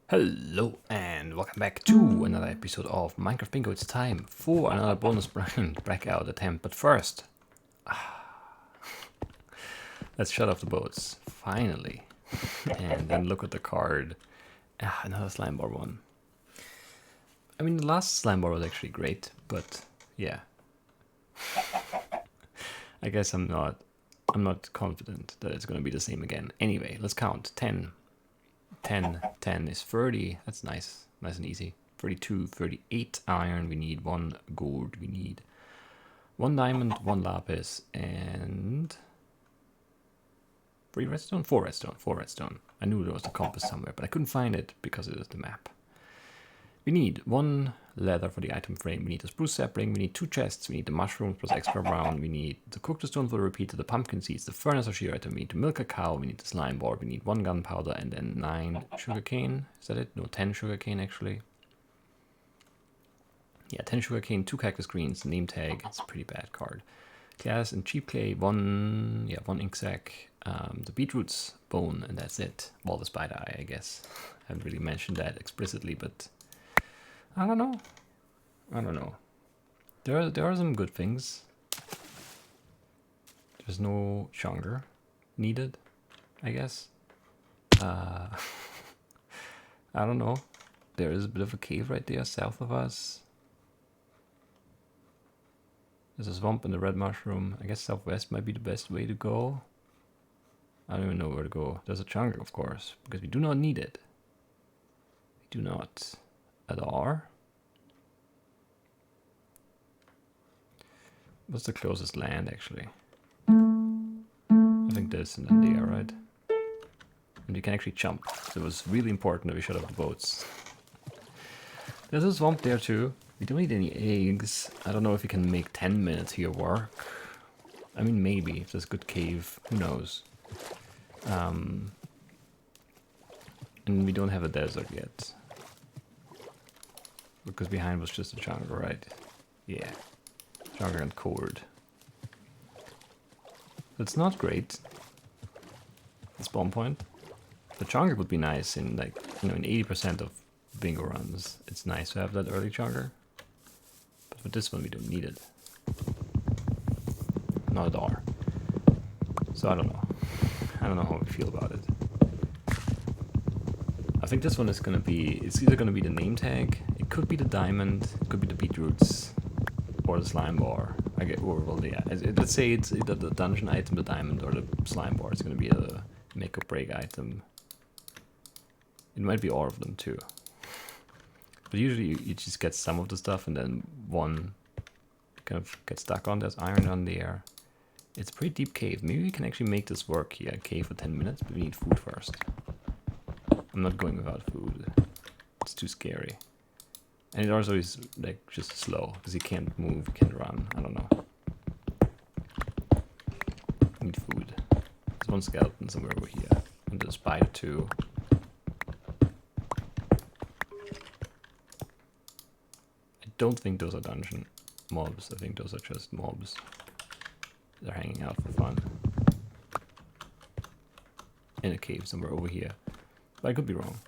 Hello and welcome back to another episode of Minecraft Bingo. It's time for another bonus Blackout attempt. But first, let's shut off the boats, finally. And then look at the card. Another slime bar one. I mean, the last slime bar was actually great, but yeah. I guess I'm not confident that it's going to be the same again. Anyway, let's count. 10 is 30. That's nice and easy. 32, 38 iron. We need 1 gold. We need 1 diamond, 1 lapis, and 3 redstone, 4 redstone. I knew there was a compass somewhere, but I couldn't find it because it is the map. We need 1 leather for the item frame. We need a spruce sapling. We need 2 chests. We need the mushrooms plus extra brown. We need the cooked stone for the repeater, the pumpkin seeds, the furnace or shear item. We need to milk a cow. We need the slime board. We need 1 gunpowder and then 9 sugarcane. Is that it? No, 10 sugarcane actually. Yeah, 10 sugarcane, 2 cactus greens, name tag. It's a pretty bad card. Glass and cheap clay. 1 ink sac. The beetroots bone, and that's it. Well, the spider eye, I guess. I haven't really mentioned that explicitly, but I don't know. There are some good things. There's no chonker needed, I guess. I don't know. There is a bit of a cave right there south of us. There's a swamp and a red mushroom. I guess southwest might be the best way to go. I don't even know where to go. There's a chonker, of course, because we do not need it. We do not. At all. What's the closest land actually? I think this and then there, right? And we can actually jump. So it was really important that we shut off the boats. There's a swamp there too. We don't need any eggs. I don't know if we can make 10 minutes here work. I mean, maybe if there's a good cave, who knows? And we don't have a desert yet. Because behind was just a jungle, right? Yeah. Jungle and cold. That's not great. The spawn point. The jungle would be nice in like, in 80% of bingo runs. It's nice to have that early jungle. But for this one we don't need it. Not at all. So I don't know. I don't know how we feel about it. I think this one is gonna be, it's either gonna be the name tag, it could be the diamond, it could be the beetroots, or the slime bar. Let's say it's either the dungeon item, the diamond, or the slime bar. It's gonna be a make or break item. It might be all of them too. But usually you just get some of the stuff and then one kind of gets stuck on. There's iron on there. It's a pretty deep cave. Maybe we can actually make this work here. Cave for 10 minutes, but we need food first. I'm not going without food. It's too scary. And it also is like just slow because you can't move, you can't run. I don't know. I need food. There's 1 skeleton somewhere over here. And there's a spider too. I don't think those are dungeon mobs. I think those are just mobs. They're hanging out for fun. In a cave somewhere over here. But I could be wrong.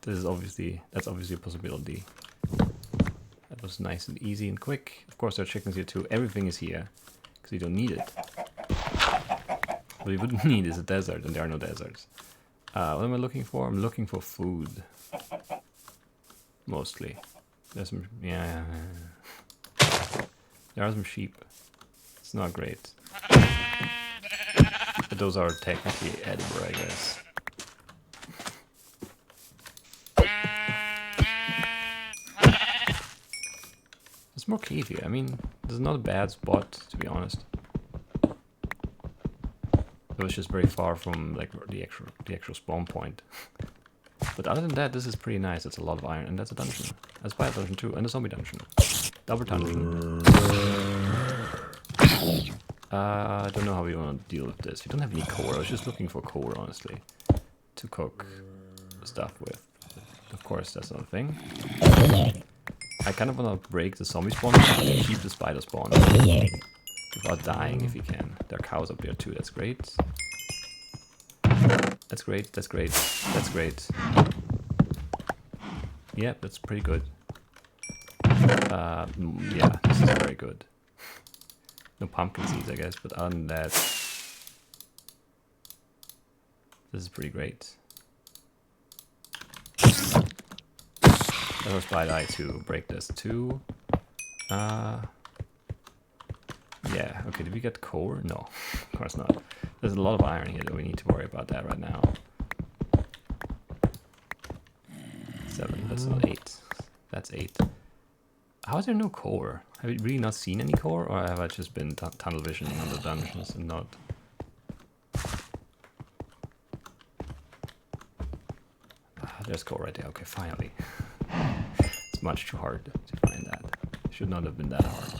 That's obviously a possibility. That was nice and easy and quick. Of course there are chickens here too. Everything is here. Because you don't need it. What you wouldn't need is a desert, and there are no deserts. What am I looking for? I'm looking for food. Mostly. There's some, yeah. There are some sheep. It's not great. But those are technically edible, I guess. There's more cave here. I mean, this is not a bad spot, to be honest. It was just very far from like the actual spawn point. But other than that, this is pretty nice. It's a lot of iron, and that's a dungeon. That's a spider dungeon too, and a zombie dungeon. Double dungeon. I don't know how we want to deal with this. We don't have any coal. I was just looking for coal, honestly, to cook stuff with. Of course, that's not a thing. I kind of want to break the zombie spawn and keep the spider spawn without dying if you can. There are cows up there too. That's great. That's great. That's great. That's great. Yeah, that's pretty good. Yeah, this is very good. No pumpkin seeds, I guess, but other than that, this is pretty great. That was by die to break this too. Yeah, okay, did we get core? No, of course not. There's a lot of iron here, though we need to worry about that right now. 7, that's not 8. That's 8. How is there no core? Have you really not seen any core, or have I just been tunnel visioning on the dungeons and not? There's core right there. Okay, finally. It's much too hard to find that. Should not have been that hard.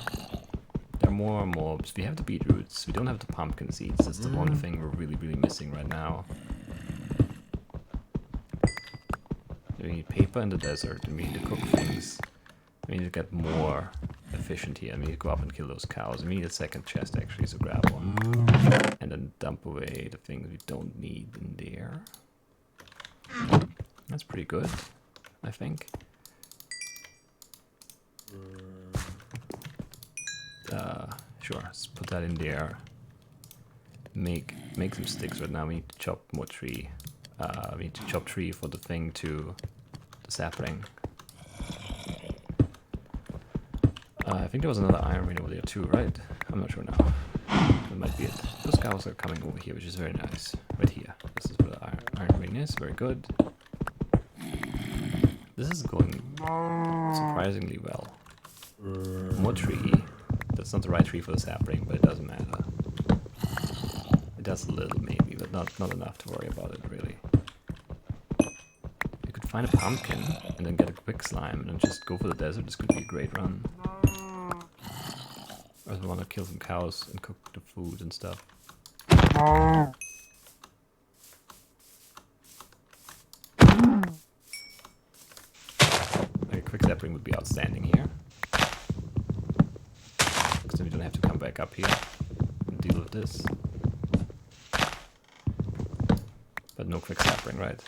There are more mobs. We have the beetroots. We don't have the pumpkin seeds. That's the one thing we're really, really missing right now. We need paper in the desert, and we need to cook things. We need to get more efficient here. We need to go up and kill those cows. We need a second chest, actually, so grab one. And then dump away the things we don't need in there. That's pretty good, I think. Sure, let's put that in there. Make some sticks right now. We need to chop more tree. We need to chop tree for the thing to the sapling. I think there was another iron vein over there too, right? I'm not sure now. That might be it. Those cows are coming over here, which is very nice. Right here. This is where the iron vein is. Very good. This is going surprisingly well. More tree. That's not the right tree for the sapling, but it doesn't matter. It does a little maybe, but not enough to worry about it really. You could find a pumpkin and then get a quick slime and then just go for the desert. This could be a great run. I also want to kill some cows and cook the food and stuff. A quick sapling would be outstanding here. Because then we don't have to come back up here and deal with this. But no quick sapling, right?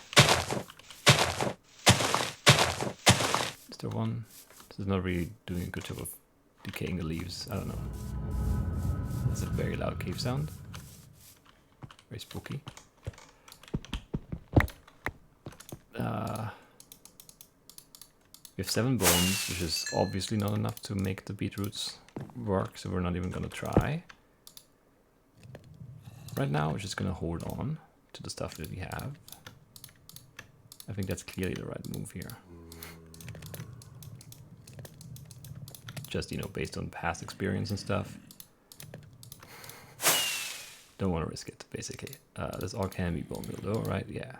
Is there one? This is not really doing a good job of decaying the leaves. I don't know. That's a very loud cave sound. Very spooky. We have 7 bones, which is obviously not enough to make the beetroots work, so we're not even gonna try. Right now, we're just gonna hold on to the stuff that we have. I think that's clearly the right move here. Just, you know, based on past experience and stuff. Don't want to risk it, basically. This all can be bone meal though, right? Yeah.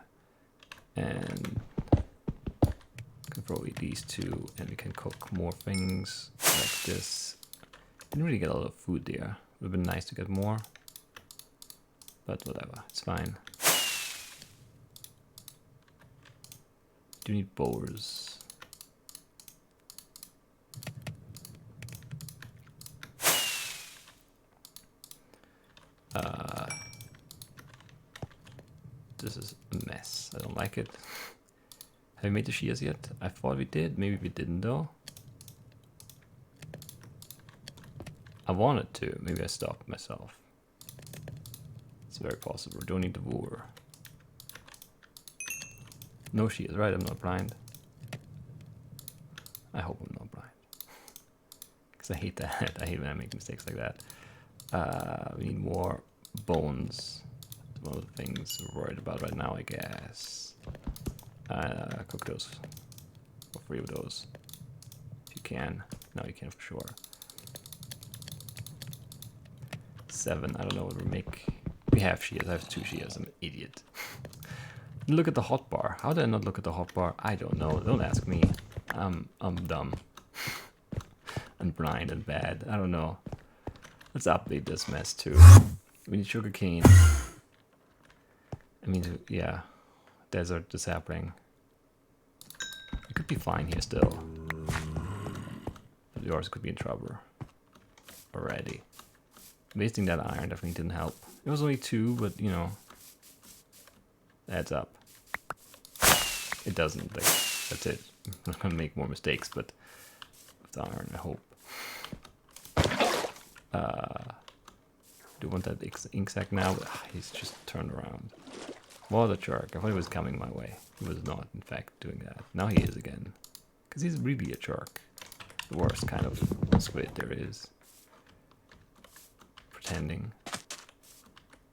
And can throw away these 2, and we can cook more things like this. Didn't really get a lot of food there. Would have been nice to get more. But whatever, it's fine. Do need boars. This is a mess. I don't like it. Have we made the shears yet? I thought we did. Maybe we didn't though. I wanted to. Maybe I stopped myself. It's very possible. Don't need the wool. No shears, right? I'm not blind. I hope I'm not blind. Because I hate that. I hate when I make mistakes like that. We need more bones. One of the things we're worried about right now, I guess. Cook those. Or 3 of those. If you can. No, you can for sure. 7. I don't know what we make. We have shears. I have 2 shears. I'm an idiot. Look at the hotbar. How did I not look at the hotbar? I don't know. Don't ask me. I'm dumb. And blind and bad. I don't know. Let's update this mess too. We need sugarcane. I mean, yeah. Desert, the sapling. It could be fine here still. But yours could be in trouble. Already. Wasting that iron definitely didn't help. It was only 2, but you know. Adds up. It doesn't, like, that's it. not gonna make more mistakes, but with the iron, I hope. Do you want that ink sac now? He's just turned around. What a jerk. I thought he was coming my way. He was not, in fact, doing that. Now he is again. Because he's really a jerk. The worst kind of squid there is. Pretending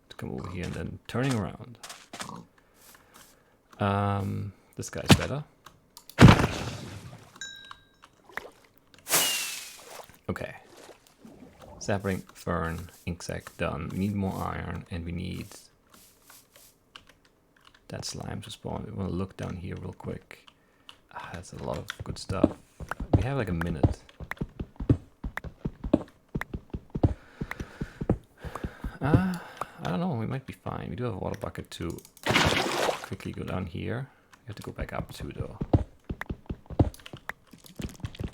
to come over here and then turning around. This guy's better. Okay. Sapling, fern, ink sac done. We need more iron and we need that slime to spawn. We want to look down here real quick. That's a lot of good stuff. We have like a minute. I don't know, we might be fine. We do have a water bucket to quickly go down here. We have to go back up too though.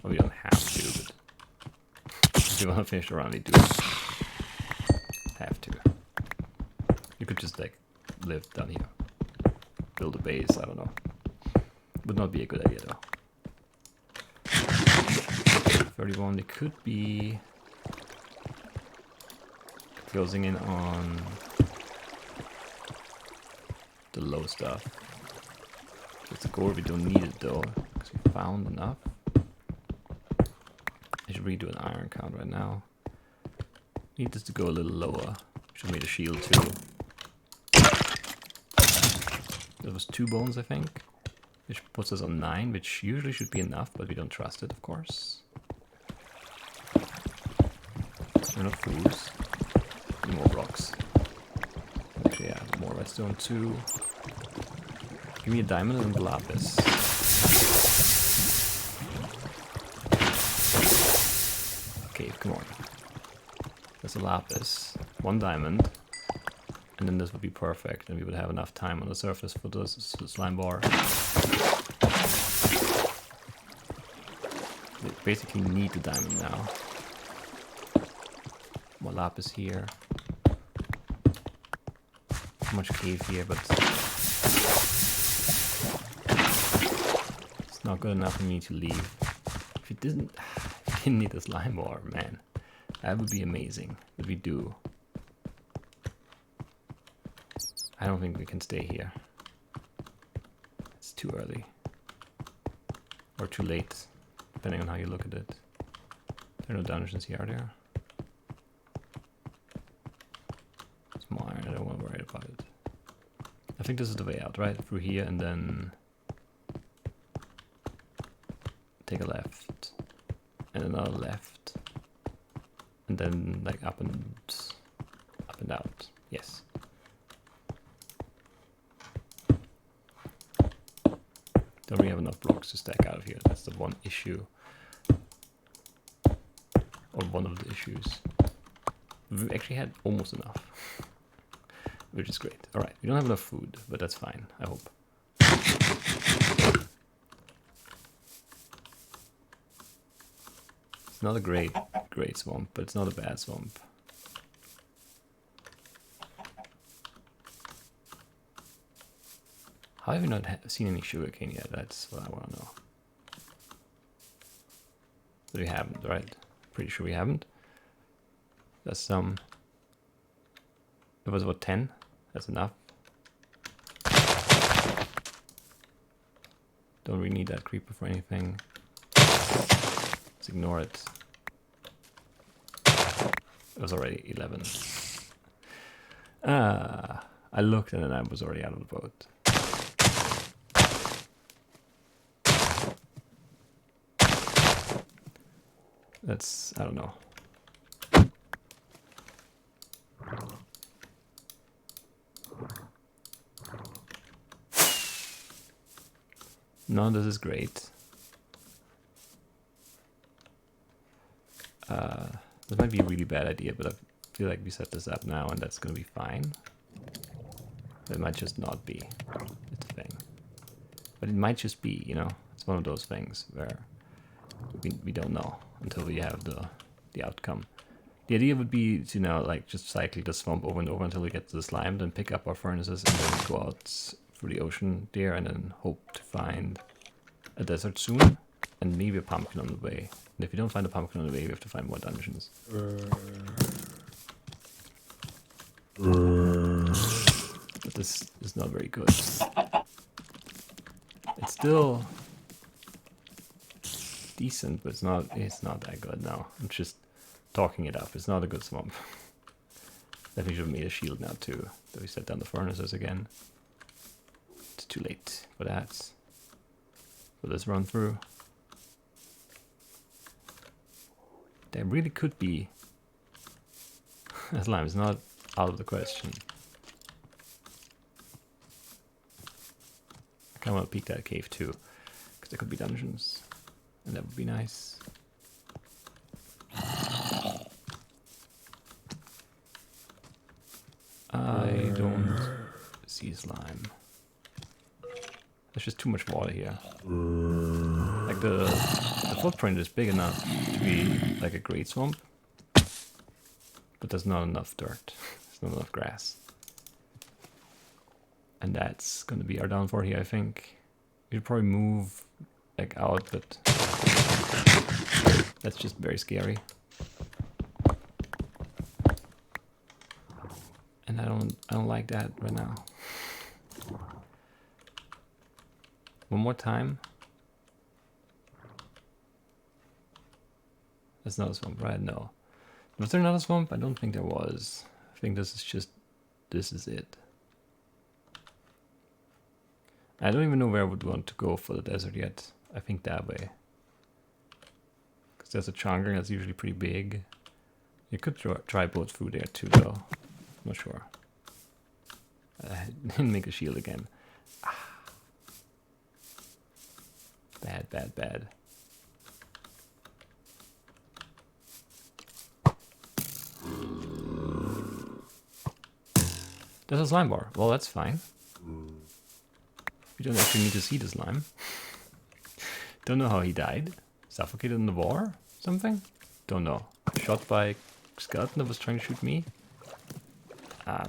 Well, we don't have to, but if you want to finish the round, we do have to. You could just like live down here. Build a base, I don't know. Would not be a good idea though. 31, they could be closing in on the low stuff. Let's go where we don't need it though, because we found enough. I should redo an iron count right now. Need this to go a little lower. Should make a shield too. There was 2 bones, I think, which puts us on 9, which usually should be enough, but we don't trust it, of course. Enough fools. More blocks. Actually, yeah, more redstone too. Give me a diamond and a lapis. Okay, come on. There's a lapis, 1 diamond, and then this would be perfect, and we would have enough time on the surface for the slime bar. We basically need the diamond now. More lapis here. Not much cave here, but it's not good enough for me to leave. If it didn't need the slime bar, man, that would be amazing. But we do. I don't think we can stay here. It's too early. Or too late, depending on how you look at it. There are no dungeons here, are there? Small iron, I don't want to worry about it. I think this is the way out, right? Through here and then take a left and another left and then like up and out. Yes. Don't really have enough blocks to stack out of here. That's the one issue. Or one of the issues. We've actually had almost enough. Which is great. Alright, we don't have enough food, but that's fine, I hope. It's not a great swamp, but it's not a bad swamp. How have we not seen any sugarcane yet? That's what I want to know. But we haven't, right? Pretty sure we haven't. There's some... It was about 10? That's enough. Don't really need that creeper for anything. Let's ignore it. It was already 11. I looked and then I was already out of the boat. That's, I don't know. None of this is great. This might be a really bad idea, but I feel like we set this up now and that's going to be fine. But it might just not be. It's a thing. But it might just be, you know? It's one of those things where we don't know until we have the outcome. The idea would be to, you know, like just cycle the swamp over and over until we get to the slime, then pick up our furnaces and then go out through the ocean there and then hope to find a desert soon, and maybe a pumpkin on the way. And if you don't find a pumpkin on the way, we have to find more dungeons. But this is not very good. It's still decent, but it's not that good now. I'm just talking it up. It's not a good swamp. Definitely should have made a shield now too. That we set down the furnaces again. It's too late for that. Will this run through? There really could be a slime. It's not out of the question. I kind of want to peek that cave too, because there could be dungeons, and that would be nice. I don't see slime. There's just too much water here. Like the footprint is big enough to be like a great swamp, but there's not enough dirt. There's not enough grass. And that's gonna be our downfall here, I think. We should probably move like out, but that's just very scary. And I don't like that right now. One more time. That's not a swamp, right? No. Was there not a swamp? I don't think there was. I think this is it. I don't even know where I would want to go for the desert yet. I think that way. Because there's a chonker that's usually pretty big. You could try both through there too, though. Not sure. I didn't make a shield again. Ah. Bad, bad, bad. There's a slime bar. Well, that's fine. We don't actually need to see the slime. Don't know how he died. Suffocated in the bar? Something? Don't know. Shot by a skeleton that was trying to shoot me?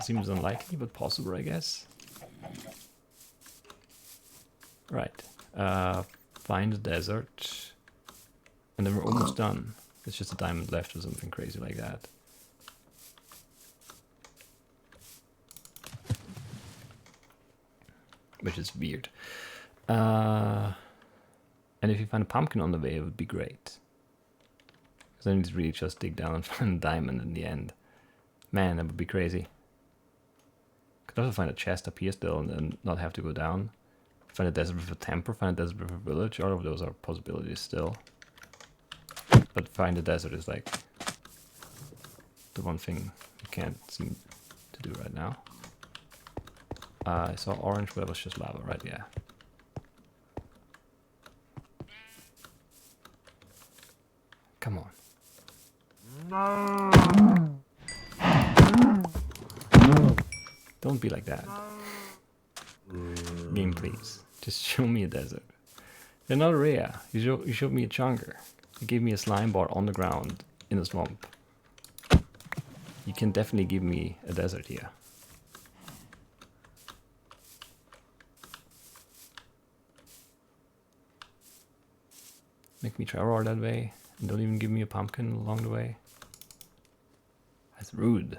Seems unlikely, but possible, I guess. Right. Find the desert. And then we're almost done. It's just a diamond left or something crazy like that. Which is weird. And if you find a pumpkin on the way, it would be great. Because then you'd really just dig down and find a diamond in the end. Man, that would be crazy. Could also find a chest up here still and then not have to go down. Find a desert with a temple, find a desert with a village. All of those are possibilities still. But find a desert is like the one thing you can't seem to do right now. I saw orange, but that was just lava, right? Yeah. Come on. Don't be like that. Game, please. Just show me a desert. They're not rare. You showed me a chunker. You gave me a slime bar on the ground in a swamp. You can definitely give me a desert here. Make me travel all that way and don't even give me a pumpkin along the way. That's rude.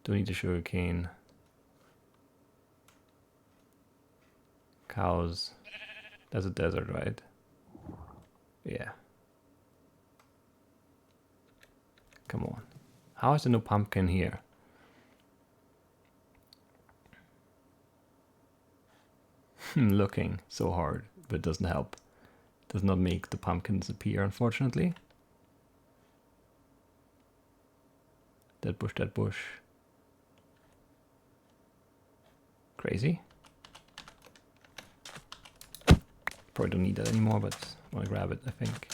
Don't need a sugar cane. Cows. That's a desert, right? Yeah. Come on. How is there no pumpkin here? Looking so hard, but it doesn't help. Does not make the pumpkins appear, unfortunately. That bush, that bush. Crazy. Probably don't need that anymore, but I want to grab it, I think.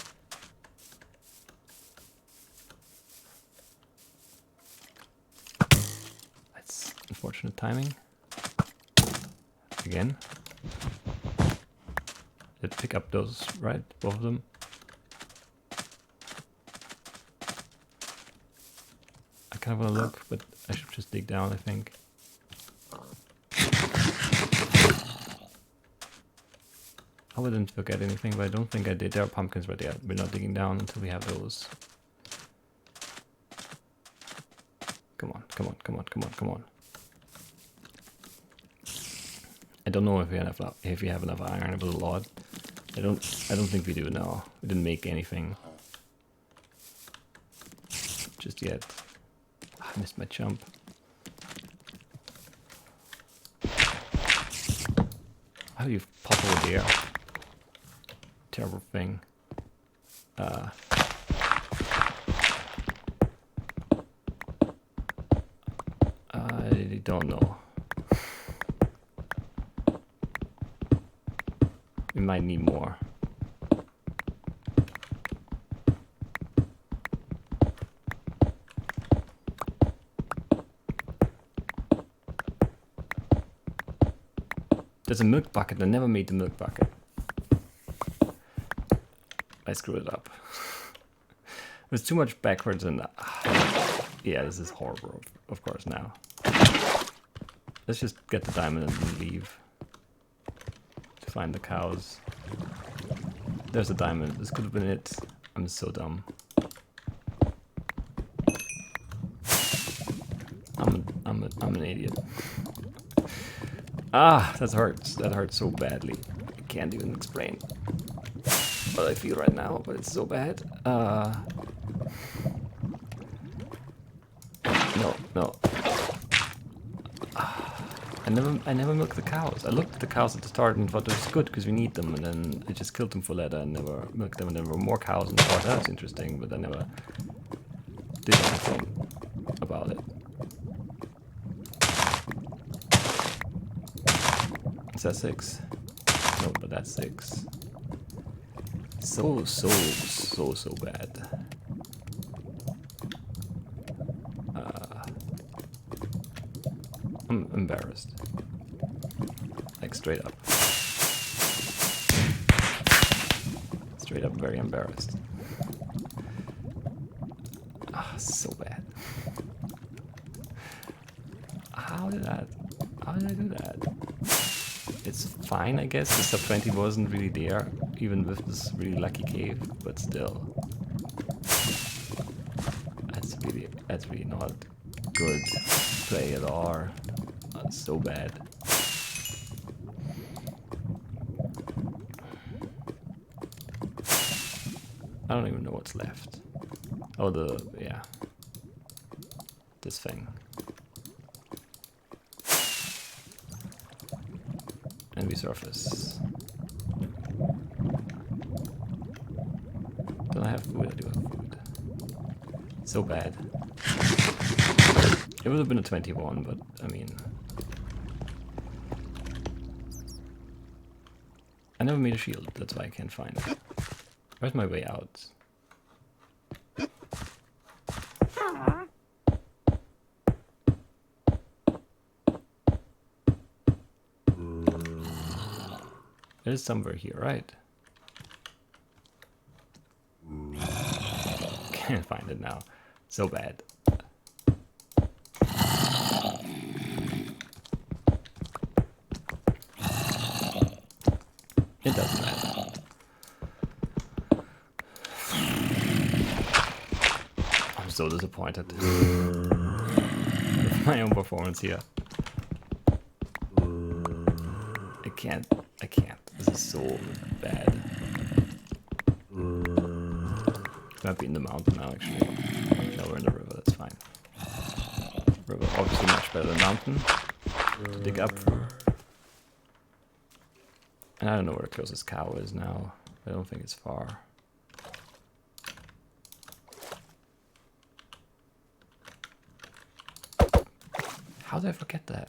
That's unfortunate timing. Again. Let's pick up those, right? Both of them. I kind of want to look, but I should just dig down, I think. I didn't forget anything, but I don't think I did. There are pumpkins right there. We're not digging down until we have those. Come on, come on, come on, come on, come on. I don't know if we have enough iron, but a lot. I don't think we do now. We didn't make anything just yet. I missed my jump. How do you pop over there? Terrible thing. I don't know. We might need more. There's a milk bucket. I never made the milk bucket. I screwed it up. It was too much backwards and... yeah, this is horrible, of course, now. Let's just get the diamond and leave. To find the cows. There's a diamond. This could have been it. I'm so dumb. I'm an idiot. Ah, that hurts. That hurts so badly. I can't even explain what I feel right now, but it's so bad. No. I never milked the cows. I looked at the cows at the start and thought it was good because we need them, and then I just killed them for leather and never milked them, and there were more cows and I thought that's interesting, but I never did anything about it. Is that 6? No, but that's 6. So bad. I'm embarrassed. Like straight up. Straight up very embarrassed. Ah, so bad. How did I do that? It's fine, I guess. The sub 20 wasn't really there, even with this really lucky cave, but still. That's really not good play at all. That's so bad. I don't even know what's left. Oh, yeah. This thing. And we surface. Don't I have food? I do have food. So bad. It would have been a 21, but I mean... I never made a shield, that's why I can't find it. Where's my way out? It is somewhere here, right? Can't find it now. So bad. It doesn't matter. I'm so disappointed with my own performance here. I can't. This is so bad. Might be in the mountain now, actually. No, we're in the river, that's fine. River, obviously much better than mountain. To dig up through. And I don't know where the closest cow is now. I don't think it's far. How did I forget that?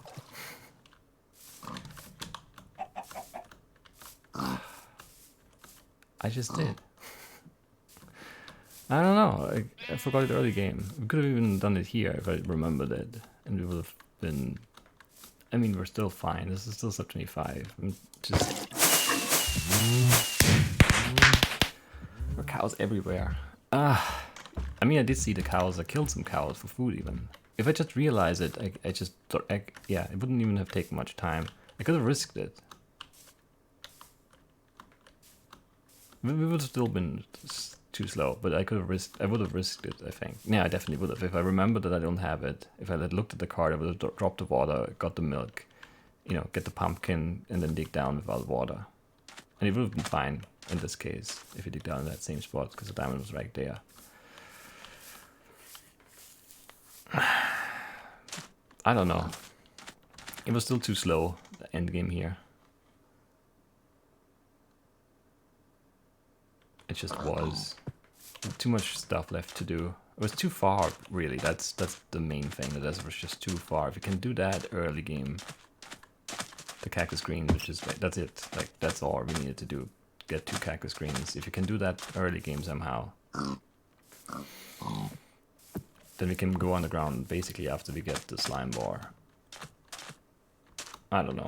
I just did. I don't know. I forgot it early game. We could have even done it here if I remembered it, and we would have been. I mean, we're still fine. This is still sub 25. I'm just. There are cows everywhere. I mean, I did see the cows. I killed some cows for food even. If I just realized it, I just thought, yeah, it wouldn't even have taken much time. I could have risked it. We would have still been too slow, but I would have risked it, I think. Yeah, I definitely would have. If I remembered that I don't have it, if I had looked at the card, I would have dropped the water, got the milk, get the pumpkin, and then dig down without water. And it would have been fine in this case if you dig down in that same spot, because the diamond was right there. I don't know. It was still too slow, the end game here. It just was. Too much stuff left to do. It was too far, really. That's the main thing. That was just too far. If you can do that early game, the cactus greens, which is like, that's it. Like, that's all we needed to do. Get 2 cactus greens. If you can do that early game somehow, then we can go underground basically after we get the slime bar. I don't know.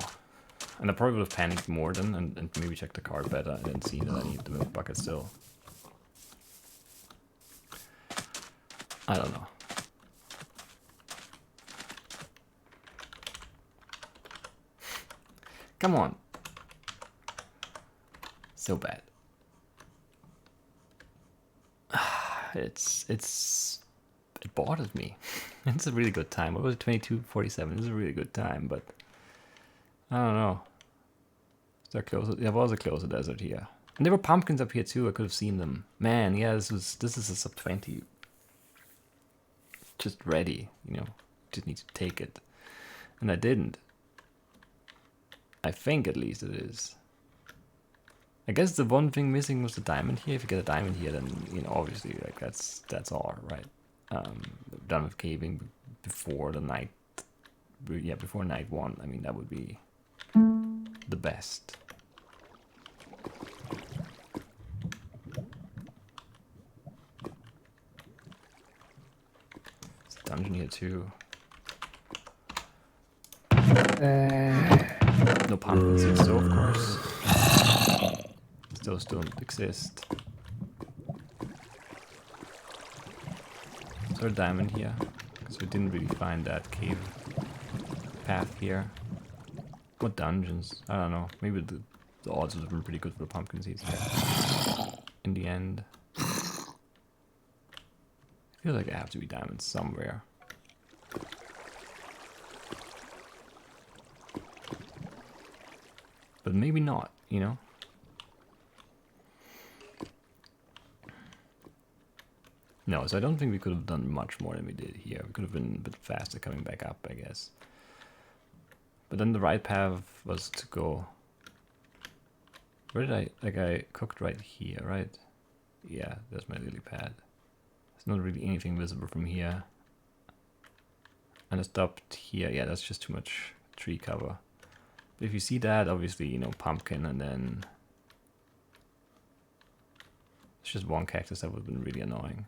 And I probably would have panicked more then and maybe checked the card better and then seen that I need the milk bucket still. I don't know. Come on. So bad. It bothers me. It's a really good time. What was it, 22:47? It's a really good time, but I don't know. Is there closer? There was a closer desert here, and there were pumpkins up here too. I could have seen them. Man, yeah, this is a sub 20. Just ready, just need to take it, and I didn't. I think at least it is. I guess the one thing missing was the diamond here. If you get a diamond here, then obviously like that's all right. Done with caving before the night. Yeah, before night 1. I mean, that would be the best. There's a dungeon here too. No pumpkins here, so of course. Those don't exist. Is there a diamond here? Because we didn't really find that cave path here. What dungeons? I don't know. Maybe the odds would have been pretty good for the pumpkin seeds in the end. I feel like there have to be diamonds somewhere. But maybe not, No, so I don't think we could have done much more than we did here. We could have been a bit faster coming back up, I guess. But then the right path was to go... Where did I cooked right here, right? Yeah, there's my lily pad. There's not really anything visible from here. And I stopped here. Yeah, that's just too much tree cover. But if you see that, obviously, pumpkin, and then... It's just one cactus. That would have been really annoying.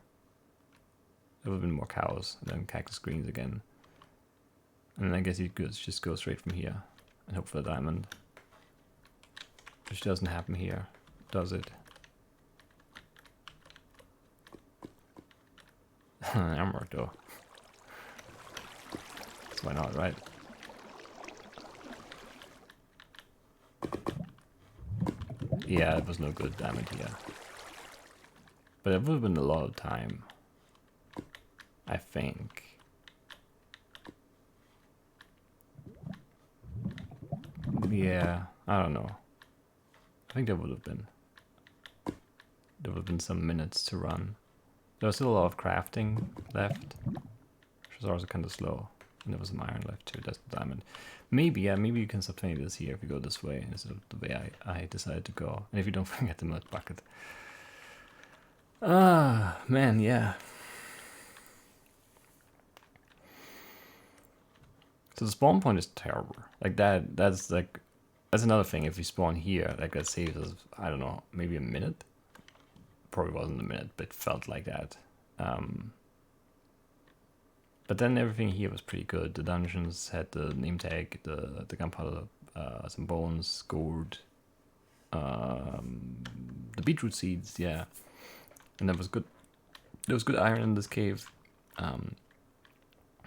There would have been more cows, and then cactus greens again. And then I guess you could just go straight from here and hope for a diamond. Which doesn't happen here, does it? Emerald though. So why not, right? Yeah, it was no good diamond here. But it would have been a lot of time, I think. Yeah, I don't know. I think there would have been. There would have been some minutes to run. There was still a lot of crafting left, which was also kind of slow. And there was some iron left too. That's the diamond. Maybe, yeah, maybe you can subtract this here if you go this way instead of the way I decided to go. And if you don't forget the mud bucket. Ah, man, yeah. So the spawn point is terrible. Like that's another thing. If you spawn here, like that saves us, I don't know, maybe a minute. Probably wasn't a minute, but it felt like that. But then everything here was pretty good. The dungeons had the name tag, the gunpowder, some bones, gold, the beetroot seeds, yeah. And that was good. There was good iron in this cave. And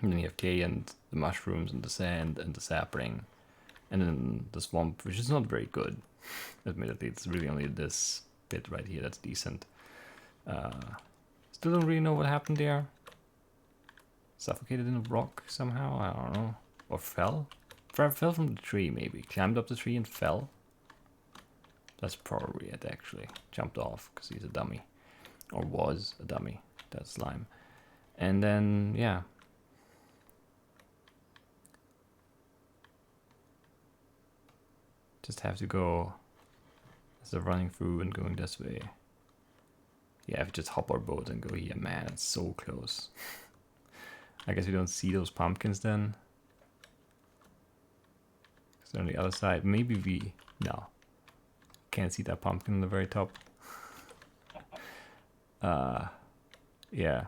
then you have clay and the mushrooms and the sand and the sapling. And then the swamp, which is not very good. Admittedly, it's really only this bit right here that's decent. Still don't really know what happened there. Suffocated in a rock somehow, I don't know. Or fell? Fell from the tree maybe. Climbed up the tree and fell. That's probably it actually. Jumped off because he's a dummy. Or was a dummy. That slime. And then, yeah. Just have to go instead of running through and going this way. Yeah, if you just hop our boat and go here, man, it's so close. I guess we don't see those pumpkins then. Because they're on the other side. Maybe we... No. Can't see that pumpkin on the very top. Yeah.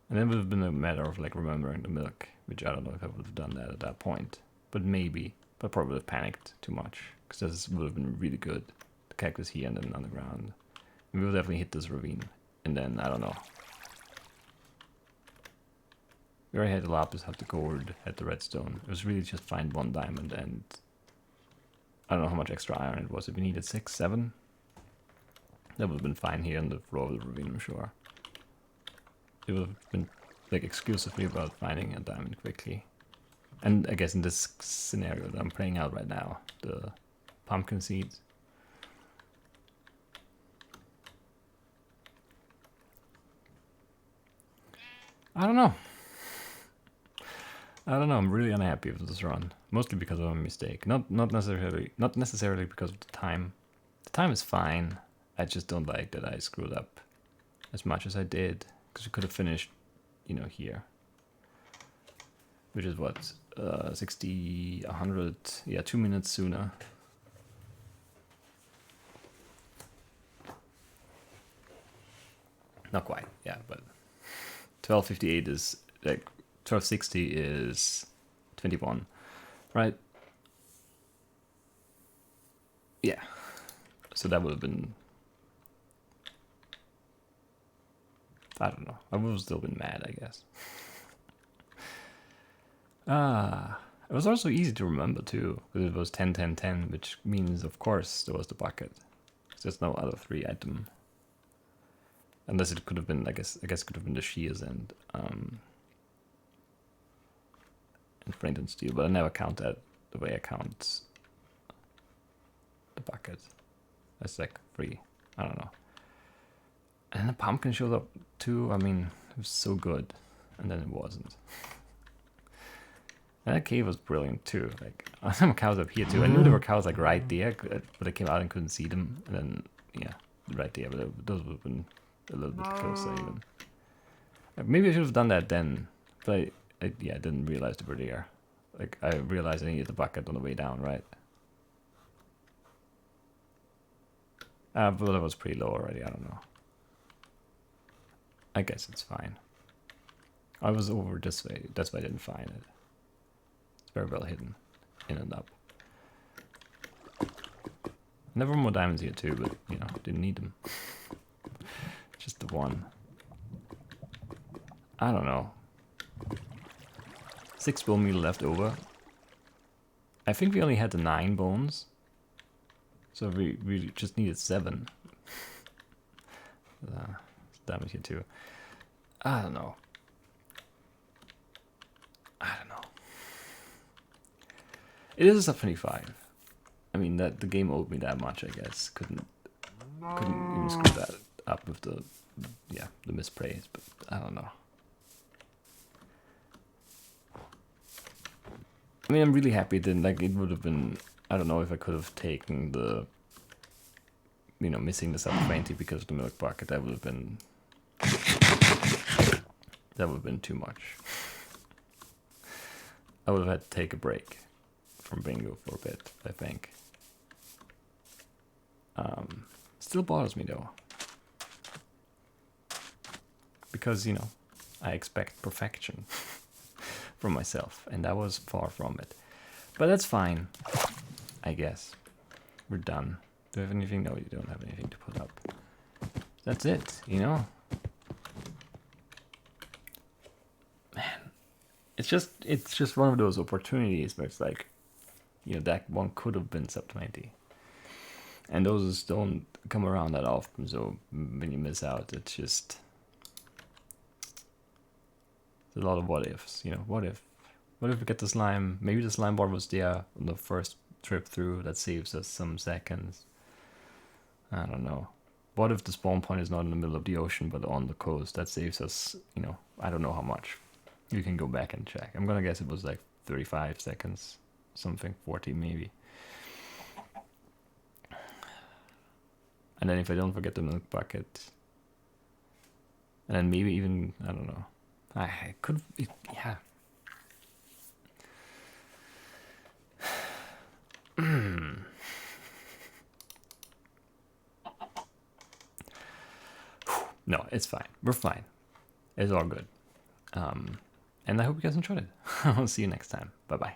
And then it would have been a matter of like remembering the milk, which I don't know if I would have done that at that point. But maybe. But probably would have panicked too much. Because this would have been really good. The cactus here and then underground. And we will definitely hit this ravine. And then, I don't know. We already had the lapis, had the gold, had the redstone. It was really just find 1 diamond and... I don't know how much extra iron it was. If we needed 6, 7... That would have been fine here in the floor of the ravine, I'm sure. It would have been like exclusively about finding a diamond quickly. And I guess in this scenario that I'm playing out right now, the pumpkin seeds. I don't know. I'm really unhappy with this run. Mostly because of a mistake. Not necessarily because of the time. The time is fine. I just don't like that I screwed up as much as I did, because we could have finished, you know, here. Which is what, 60, 100, yeah, 2 minutes sooner. Not quite, yeah, but 12:58 is, like, 12:60 is 21, right? Yeah, so that would have been... I don't know. I would have still been mad, I guess. It was also easy to remember too, because it was 10, 10, 10, which means, of course, there was the bucket. There's no other 3 item. Unless it could have been, I guess it could have been the shears and flint and steel, but I never count that the way I count the bucket. That's like 3. I don't know. And the pumpkin showed up too. I mean, it was so good, and then it wasn't. And that cave was brilliant too. Like, some cows up here too. I knew there were cows like right there, but I came out and couldn't see them. And then, yeah, right there. But those would have been a little bit closer even. Maybe I should have done that then, but I didn't realize they were there. Like, I realized I needed the bucket on the way down, right? But it was pretty low already. I don't know. I guess it's fine. I was over this way. That's why I didn't find it. It's very well hidden. In and up. And there were more diamonds here too, but, you know, didn't need them. Just the one. I don't know. 6 bone meal left over. I think we only had the 9 bones. So we just needed 7. Damage here too. I don't know. It is a sub 25. I mean, that the game owed me that much, I guess. Couldn't even screw that up with the mispraise, but I don't know. I mean, I'm really happy that, like, it would have been, I don't know if I could have taken the, you know, missing the sub 20 because of the milk bucket. That would have been too much. I would have had to take a break from bingo for a bit, I think. Still bothers me though. Because, you know, I expect perfection from myself, and I was far from it. But that's fine, I guess. We're done. Do you have anything? No, you don't have anything to put up. That's it, you know? Man, it's just one of those opportunities where it's like, you know, that one could have been sub 20. And those don't come around that often, so when you miss out, it's just a lot of what ifs, you know. What if we get the slime? Maybe the slime bar was there on the first trip through. That saves us some seconds. I don't know. What if the spawn point is not in the middle of the ocean but on the coast? That saves us, you know, I don't know how much. You can go back and check. I'm gonna guess it was like 35 seconds, something, 40 maybe. And then if I don't forget the milk bucket, and then maybe even, I don't know. I could, yeah. No, it's fine. We're fine. It's all good. And I hope you guys enjoyed it. I'll see you next time. Bye-bye.